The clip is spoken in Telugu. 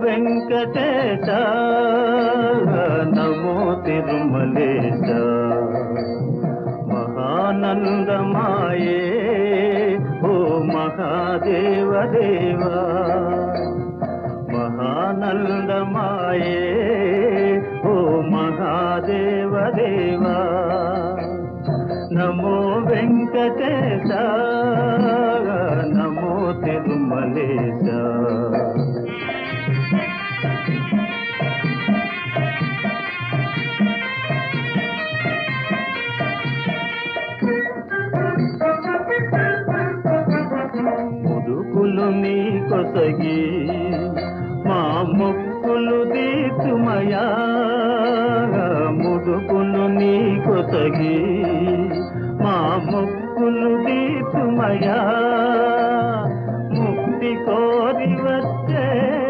వెంకటేశ నమో తిరుమలేశ మహానందమాయే ఓ మహాదేవ దేవా మహానందమాయే ఓ మహాదేవ దేవా నమో వెంకటేశ నమో తిరుమలేశ ముదుకులు నీ కొసగి మా మొక్కులు దీతుమయా ముదుకులు నీ కొసగి మా మొక్కులు దీతుమయా